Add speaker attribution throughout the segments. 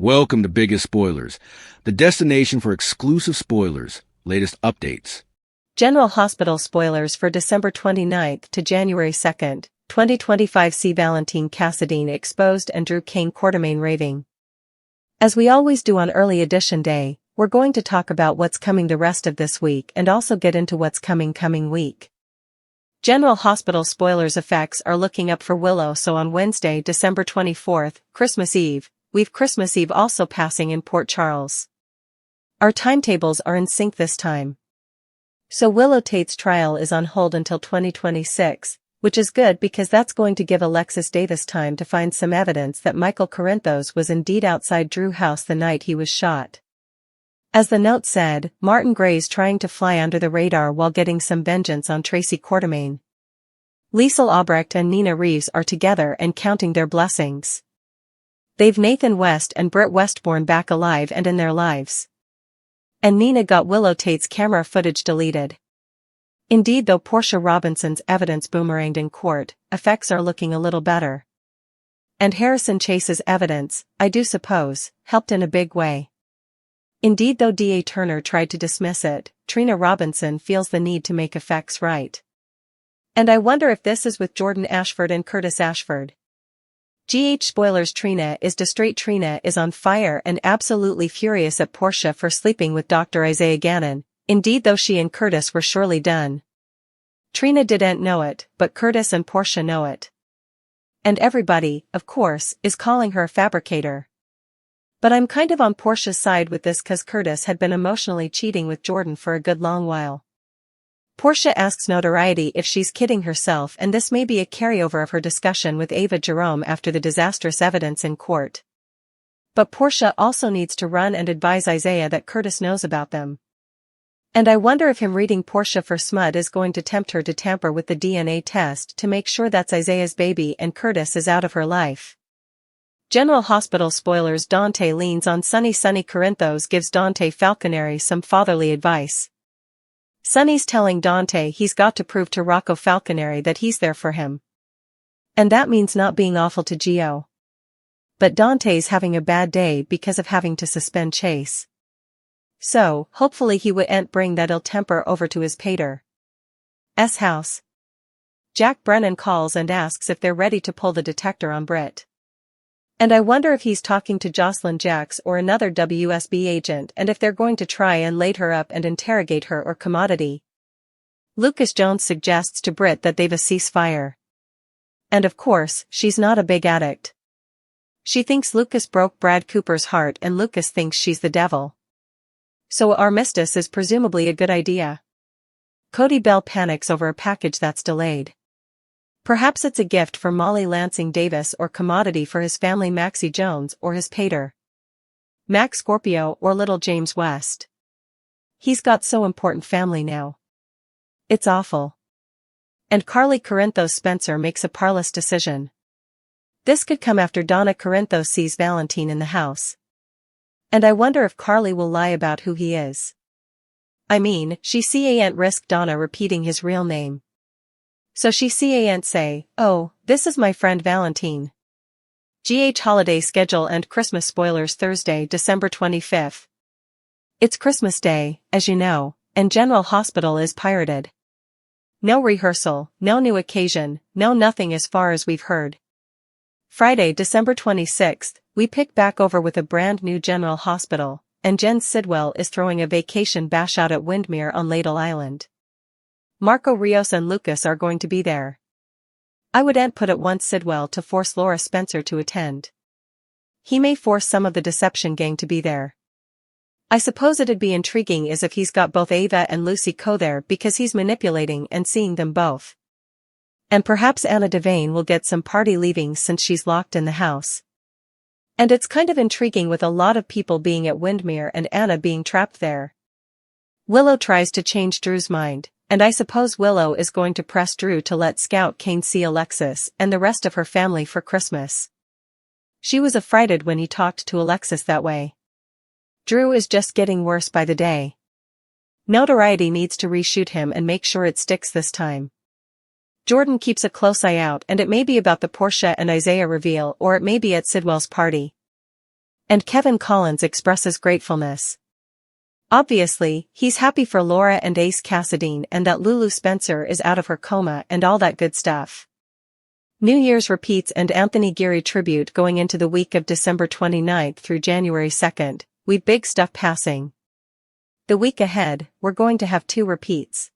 Speaker 1: Welcome to Biggest Spoilars, the destination for exclusive spoilers, latest updates.
Speaker 2: General Hospital spoilers for December 29th to January 2nd, 2025. See Valentine Cassadine exposed and Drew Kane Quartermain raving. As we always do on early edition day, we're going to talk about what's coming the rest of this week and also get into what's coming week. General Hospital spoilers effects are looking up for Willow. So on Wednesday, December 24th, Christmas Eve, we've Christmas Eve also passing in Port Charles. Our timetables are in sync this time. So Willow Tate's trial is on hold until 2026, which is good because that's going to give Alexis Davis time to find some evidence that Michael Corinthos was indeed outside Drew's house the night he was shot. As the note said, Martin Gray's trying to fly under the radar while getting some vengeance on Tracy Quartermain. Liesl Albrecht and Nina Reeves are together and counting their blessings. They've Nathan West and Britt Westbourne back alive and in their lives. And Nina got Willow Tate's camera footage deleted. Indeed, though Portia Robinson's evidence boomeranged in court, effects are looking a little better. And Harrison Chase's evidence, I do suppose, helped in a big way. Indeed, though D.A. Turner tried to dismiss it, Trina Robinson feels the need to make effects right. And I wonder if this is with Jordan Ashford and Curtis Ashford. GH spoilers. Trina is distraught. Trina is on fire and absolutely furious at Portia for sleeping with Dr. Isaiah Gannon. Indeed, though she and Curtis were surely done. Trina didn't know it, but Curtis and Portia know it. And everybody, of course, is calling her a fabricator. But I'm kind of on Portia's side with this cause Curtis had been emotionally cheating with Jordan for a good long while. Portia asks Notoriety if she's kidding herself, and this may be a carryover of her discussion with Ava Jerome after the disastrous evidence in court. But Portia also needs to run and advise Isaiah that Curtis knows about them. And I wonder if him reading Portia for smut is going to tempt her to tamper with the DNA test to make sure that's Isaiah's baby and Curtis is out of her life. General Hospital spoilers. Dante leans on Sonny. Corinthos gives Dante Falconeri some fatherly advice. Sonny's telling Dante he's got to prove to Rocco Falconeri that he's there for him. And that means not being awful to Gio. But Dante's having a bad day because of having to suspend Chase. So, hopefully he won't bring that ill temper over to his pater's house. Jack Brennan calls and asks if they're ready to pull the detector on Britt. And I wonder if he's talking to Jocelyn Jacks or another WSB agent, and if they're going to try and lay her up and interrogate her or Commodity. Lucas Jones suggests to Britt that they've a ceasefire. And of course, she's not a big addict. She thinks Lucas broke Brad Cooper's heart and Lucas thinks she's the devil. So armistice is presumably a good idea. Cody Bell panics over a package that's delayed. Perhaps it's a gift for Molly Lansing Davis or Commodity for his family Maxie Jones or his pater Max Scorpio or little James West. He's got so important family now. It's awful. And Carly Corinthos Spencer makes a parlous decision. This could come after Donna Corinthos sees Valentine in the house. And I wonder if Carly will lie about who he is. I mean, she can't risk Donna repeating his real name. So she can't say, "Oh, this is my friend Valentine." GH holiday schedule and Christmas spoilers. Thursday, December 25th. It's Christmas Day, as you know, and General Hospital is pirated. No rehearsal, no new occasion, no nothing as far as we've heard. Friday, December 26th, we pick back over with a brand new General Hospital, and Jen Sidwell is throwing a vacation bash out at Windmere on Ladle Island. Marco Rios and Lucas are going to be there. I wouldn't put it once Sidwell to force Laura Spencer to attend. He may force some of the Deception gang to be there. I suppose it'd be intriguing as if he's got both Ava and Lucy Coe there because he's manipulating and seeing them both. And perhaps Anna Devane will get some party leaving since she's locked in the house. And it's kind of intriguing with a lot of people being at Windmere and Anna being trapped there. Willow tries to change Drew's mind. And I suppose Willow is going to press Drew to let Scout Kane see Alexis and the rest of her family for Christmas. She was affrighted when he talked to Alexis that way. Drew is just getting worse by the day. Notoriety needs to reshoot him and make sure it sticks this time. Jordan keeps a close eye out, and it may be about the Portia and Isaiah reveal, or it may be at Sidwell's party. And Kevin Collins expresses gratefulness. Obviously, he's happy for Laura and Ace Cassadine and that Lulu Spencer is out of her coma and all that good stuff. New Year's repeats and Anthony Geary tribute going into the week of December 29th through January 2nd, we big stuff passing. The week ahead, we're going to have 2 repeats.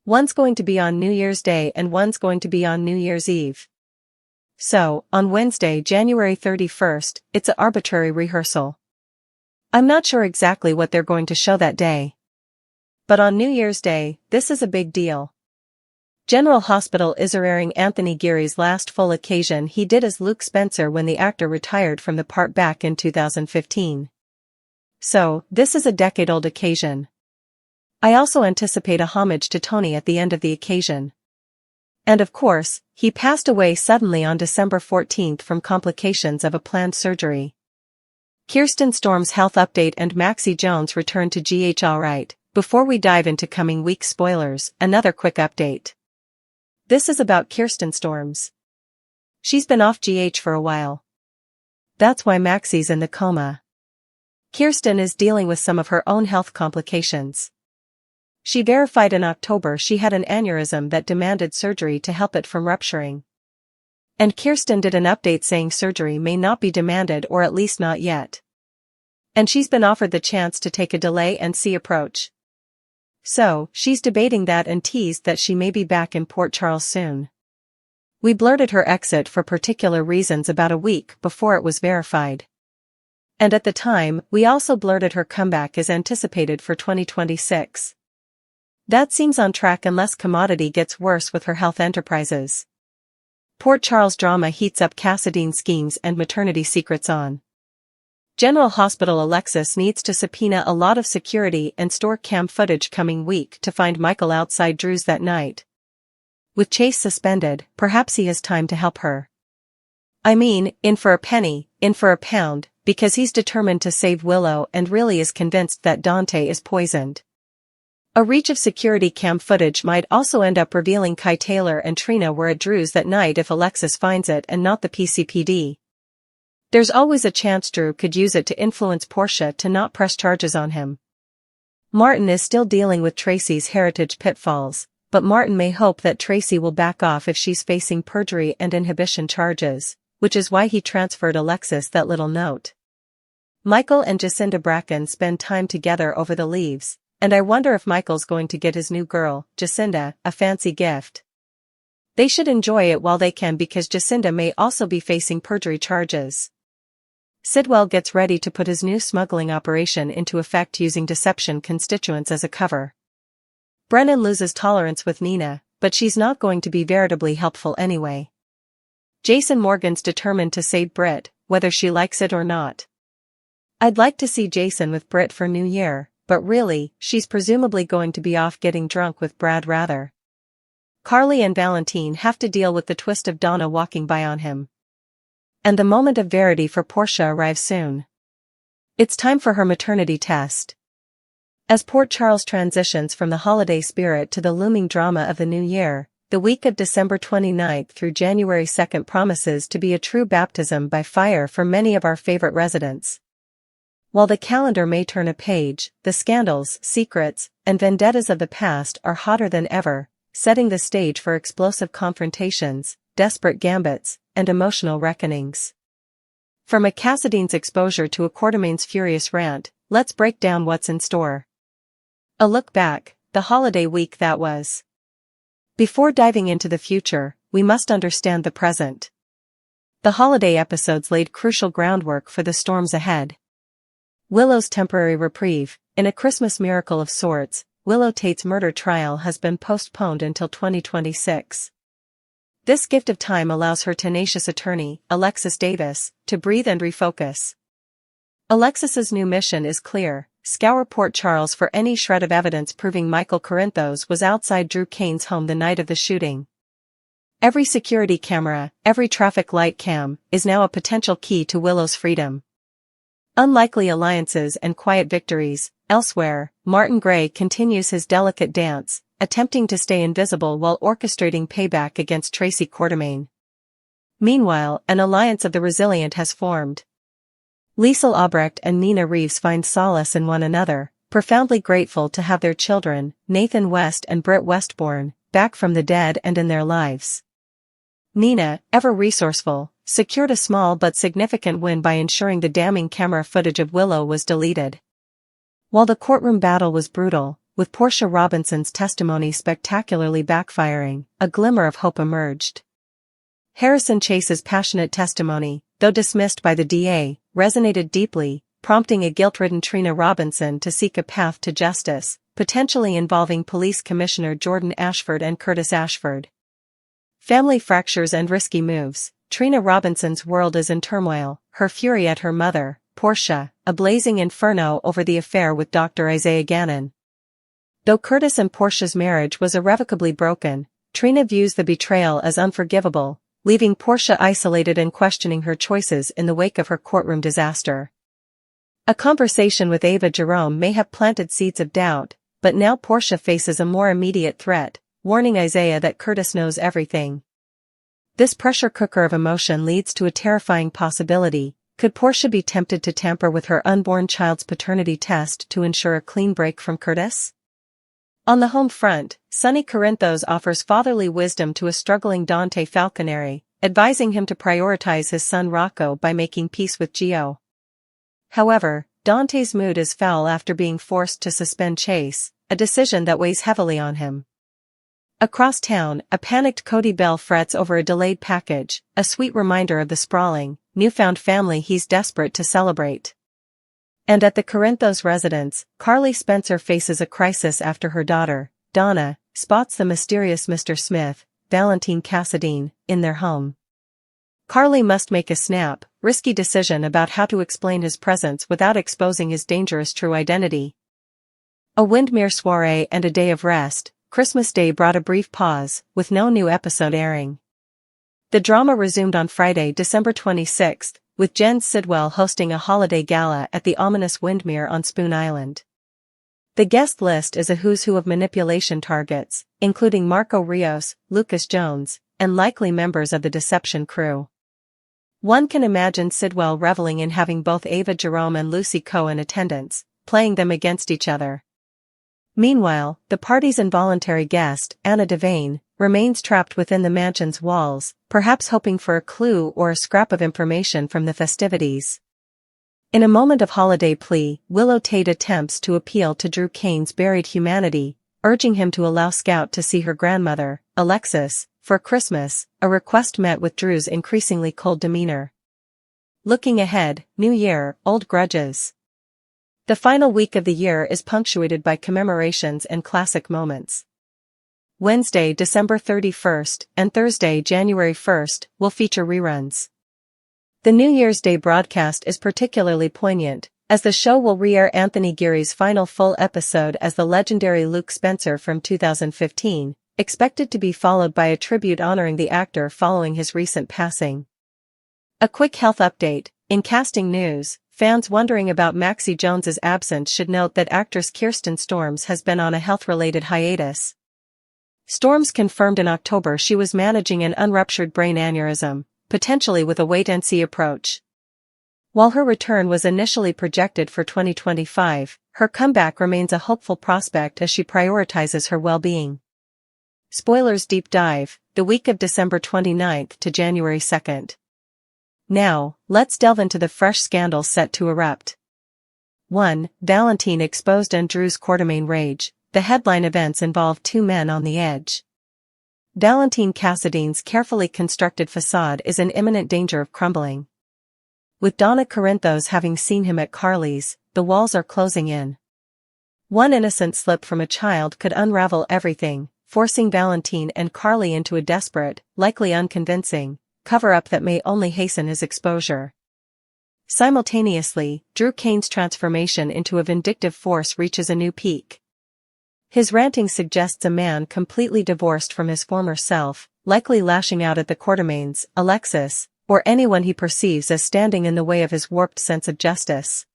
Speaker 2: One's going to be on New Year's Day and one's going to be on New Year's Eve. So, on Wednesday, January 31st, it's an arbitrary rehearsal. I'm not sure exactly what they're going to show that day. But on New Year's Day, this is a big deal. General Hospital is airing Anthony Geary's last full occasion he did as Luke Spencer when the actor retired from the part back in 2015. So, this is a decade-old occasion. I also anticipate a homage to Tony at the end of the occasion. And of course, he passed away suddenly on December 14th from complications of a planned surgery. Kirsten Storm's health update and Maxie Jones return to GH. Alright, before we dive into coming week spoilers, another quick update. This is about Kirsten Storms. She's been off GH for a while. That's why Maxie's in the coma. Kirsten is dealing with some of her own health complications. She verified in October she had an aneurysm that demanded surgery to help it from rupturing. And Kirsten did an update saying surgery may not be demanded or at least not yet. And she's been offered the chance to take a delay-and-see approach. So, she's debating that and teased that she may be back in Port Charles soon. We blurted her exit for particular reasons about a week before it was verified. And at the time, we also blurted her comeback is anticipated for 2026. That seems on track unless commodity gets worse with her health enterprises. Port Charles drama heats up Cassadine schemes and maternity secrets on. General Hospital Alexis needs to subpoena a lot of security and store cam footage coming week to find Michael outside Drew's that night. With Chase suspended, perhaps he has time to help her. I mean, in for a penny, in for a pound, because he's determined to save Willow and really is convinced that Dante is poisoned. A reach of security cam footage might also end up revealing Kai Taylor and Trina were at Drew's that night if Alexis finds it and not the PCPD. There's always a chance Drew could use it to influence Portia to not press charges on him. Martin is still dealing with Tracy's heritage pitfalls, but Martin may hope that Tracy will back off if she's facing perjury and inhibition charges, which is why he transferred Alexis that little note. Michael and Jacinda Bracken spend time together over the leaves. And I wonder if Michael's going to get his new girl, Jacinda, a fancy gift. They should enjoy it while they can because Jacinda may also be facing perjury charges. Sidwell gets ready to put his new smuggling operation into effect using deception constituents as a cover. Brennan loses tolerance with Nina, but she's not going to be veritably helpful anyway. Jason Morgan's determined to save Britt, whether she likes it or not. I'd like to see Jason with Britt for New Year. But really, she's presumably going to be off getting drunk with Brad rather. Carly and Valentine have to deal with the twist of Donna walking by on him. And the moment of verity for Portia arrives soon. It's time for her maternity test. As Port Charles transitions from the holiday spirit to the looming drama of the new year, the week of December 29th through January 2nd promises to be a true baptism by fire for many of our favorite residents. While the calendar may turn a page, the scandals, secrets, and vendettas of the past are hotter than ever, setting the stage for explosive confrontations, desperate gambits, and emotional reckonings. From a Cassadine's exposure to a Quartermain's furious rant, let's break down what's in store. A look back, the holiday week that was. Before diving into the future, we must understand the present. The holiday episodes laid crucial groundwork for the storms ahead. Willow's temporary reprieve. In a Christmas miracle of sorts, Willow Tate's murder trial has been postponed until 2026. This gift of time allows her tenacious attorney, Alexis Davis, to breathe and refocus. Alexis's new mission is clear: scour Port Charles for any shred of evidence proving Michael Corinthos was outside Drew Kane's home the night of the shooting. Every security camera, every traffic light cam, is now a potential key to Willow's freedom. Unlikely alliances and quiet victories. Elsewhere, Martin Gray continues his delicate dance, attempting to stay invisible while orchestrating payback against Tracy Quartermain. Meanwhile, an alliance of the resilient has formed. Liesl Albrecht and Nina Reeves find solace in one another, profoundly grateful to have their children, Nathan West and Britt Westbourne, back from the dead and in their lives. Nina, ever resourceful, secured a small but significant win by ensuring the damning camera footage of Willow was deleted. While the courtroom battle was brutal, with Portia Robinson's testimony spectacularly backfiring, a glimmer of hope emerged. Harrison Chase's passionate testimony, though dismissed by the DA, resonated deeply, prompting a guilt-ridden Trina Robinson to seek a path to justice, potentially involving Police Commissioner Jordan Ashford and Curtis Ashford. Family fractures and risky moves. Trina Robinson's world is in turmoil, her fury at her mother, Portia, a blazing inferno over the affair with Dr. Isaiah Gannon. Though Curtis and Portia's marriage was irrevocably broken, Trina views the betrayal as unforgivable, leaving Portia isolated and questioning her choices in the wake of her courtroom disaster. A conversation with Ava Jerome may have planted seeds of doubt, but now Portia faces a more immediate threat, warning Isaiah that Curtis knows everything. This pressure cooker of emotion leads to a terrifying possibility. Could Portia be tempted to tamper with her unborn child's paternity test to ensure a clean break from Curtis? On the home front, Sonny Corinthos offers fatherly wisdom to a struggling Dante Falconeri, advising him to prioritize his son Rocco by making peace with Gio. However, Dante's mood is foul after being forced to suspend Chase, a decision that weighs heavily on him. Across town, a panicked Cody Bell frets over a delayed package, a sweet reminder of the sprawling, newfound family he's desperate to celebrate. And at the Corinthos residence, Carly Spencer faces a crisis after her daughter, Donna, spots the mysterious Mr. Smith, Valentine Cassadine, in their home. Carly must make a risky decision about how to explain his presence without exposing his dangerous true identity. A Windmere soiree and a day of rest, Christmas Day brought a brief pause, with no new episode airing. The drama resumed on Friday, December 26th, with Jen Sidwell hosting a holiday gala at the ominous Windmere on Spoon Island. The guest list is a who's who of manipulation targets, including Marco Rios, Lucas Jones, and likely members of the Deception crew. One can imagine Sidwell reveling in having both Ava Jerome and Lucy Coe in attendance, playing them against each other. Meanwhile, the party's involuntary guest, Anna Devane, remains trapped within the mansion's walls, perhaps hoping for a clue or a scrap of information from the festivities. In a moment of holiday plea, Willow Tate attempts to appeal to Drew Kane's buried humanity, urging him to allow Scout to see her grandmother, Alexis, for Christmas, a request met with Drew's increasingly cold demeanor. Looking ahead, New Year, old grudges. The final week of the year is punctuated by commemorations and classic moments. Wednesday, December 31st, and Thursday, January 1st, will feature reruns. The New Year's Day broadcast is particularly poignant, as the show will re-air Anthony Geary's final full episode as the legendary Luke Spencer from 2015, expected to be followed by a tribute honoring the actor following his recent passing. A quick health update. In casting news, fans wondering about Maxie Jones's absence should note that actress Kirsten Storms has been on a health-related hiatus. Storms confirmed in October she was managing an unruptured brain aneurysm, potentially with a wait-and-see approach. While her return was initially projected for 2025, her comeback remains a hopeful prospect as she prioritizes her well-being. Spoilers Deep Dive, the week of December 29th to January 2nd. Now, let's delve into the fresh scandals set to erupt. 1. Valentine exposed and Drew's Quartermaine rage. The headline events involve two men on the edge. Valentine Cassadine's carefully constructed facade is in imminent danger of crumbling. With Donna Corinthos having seen him at Carly's, the walls are closing in. One innocent slip from a child could unravel everything, forcing Valentine and Carly into a desperate, likely unconvincing, cover-up that may only hasten his exposure. Simultaneously, Drew Kane's transformation into a vindictive force reaches a new peak. His ranting suggests a man completely divorced from his former self, likely lashing out at the Quartermaines, Alexis, or anyone he perceives as standing in the way of his warped sense of justice.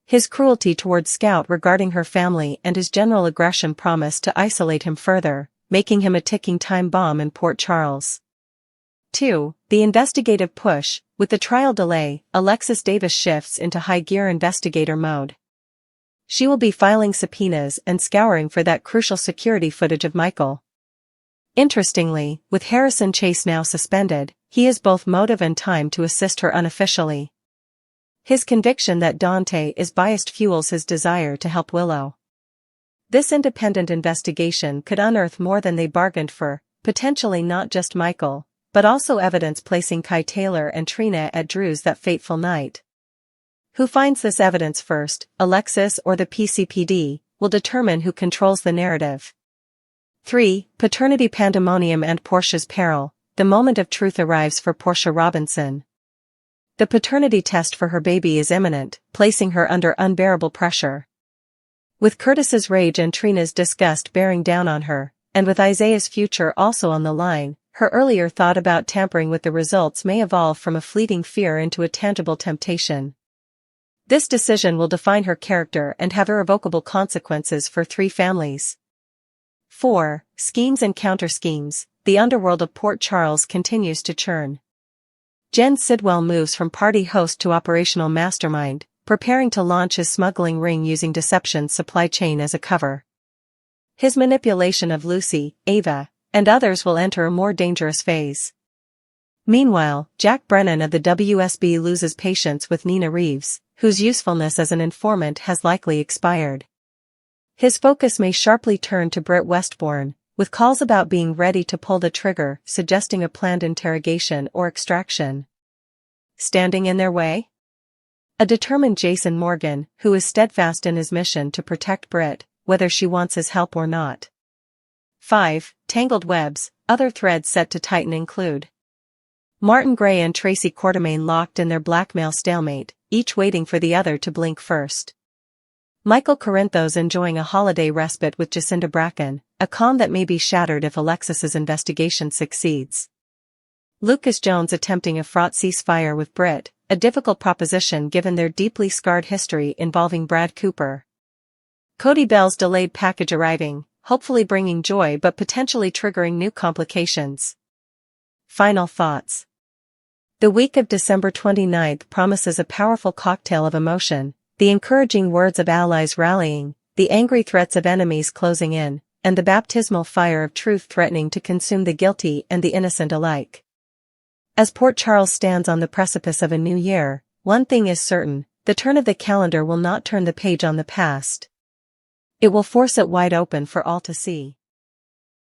Speaker 2: His cruelty towards Scout regarding her family and his general aggression promise to isolate him further, making him a ticking time bomb in Port Charles. 2. The investigative push, With the trial delay, Alexis Davis shifts into high-gear investigator mode. She will be filing subpoenas and scouring for that crucial security footage of Michael. Interestingly, with Harrison Chase now suspended, he has both motive and time to assist her unofficially. His conviction that Dante is biased fuels his desire to help Willow. This independent investigation could unearth more than they bargained for, potentially not just Michael, but also evidence placing Kai Taylor and Trina at Drew's that fateful night. Who finds this evidence first, Alexis or the PCPD, will determine who controls the narrative. 3. Paternity pandemonium and Portia's peril. The moment of truth arrives for Portia Robinson. The paternity test for her baby is imminent, placing her under unbearable pressure. With Curtis's rage and Trina's disgust bearing down on her, and with Isaiah's future also on the line, her earlier thought about tampering with the results may evolve from a fleeting fear into a tangible temptation. This decision will define her character and have irrevocable consequences for 3 families. 4. Schemes and counter-schemes. The underworld of Port Charles continues to churn. Jen Sidwell moves from party host to operational mastermind, preparing to launch his smuggling ring using Deception's supply chain as a cover. His manipulation of Lucy, Ava, and others will enter a more dangerous phase. Meanwhile, Jack Brennan of the WSB loses patience with Nina Reeves, whose usefulness as an informant has likely expired. His focus may sharply turn to Britt Westbourne, with calls about being ready to pull the trigger, suggesting a planned interrogation or extraction. Standing in their way? A determined Jason Morgan, who is steadfast in his mission to protect Britt, whether she wants his help or not. 5. Tangled webs. Other threads set to tighten include Martin Gray and Tracy Quartermain locked in their blackmail stalemate, each waiting for the other to blink first. Michael Corinthos enjoying a holiday respite with Jacinda Bracken, a calm that may be shattered if Alexis's investigation succeeds. Lucas Jones attempting a fraught ceasefire with Britt, a difficult proposition given their deeply scarred history involving Brad Cooper. Cody Bell's delayed package arriving, hopefully bringing joy but potentially triggering new complications. Final thoughts. The week of December 29th promises a powerful cocktail of emotion, the encouraging words of allies rallying, the angry threats of enemies closing in, and the baptismal fire of truth threatening to consume the guilty and the innocent alike. As Port Charles stands on the precipice of a new year, one thing is certain, the turn of the calendar will not turn the page on the past. It will force it wide open for all to see.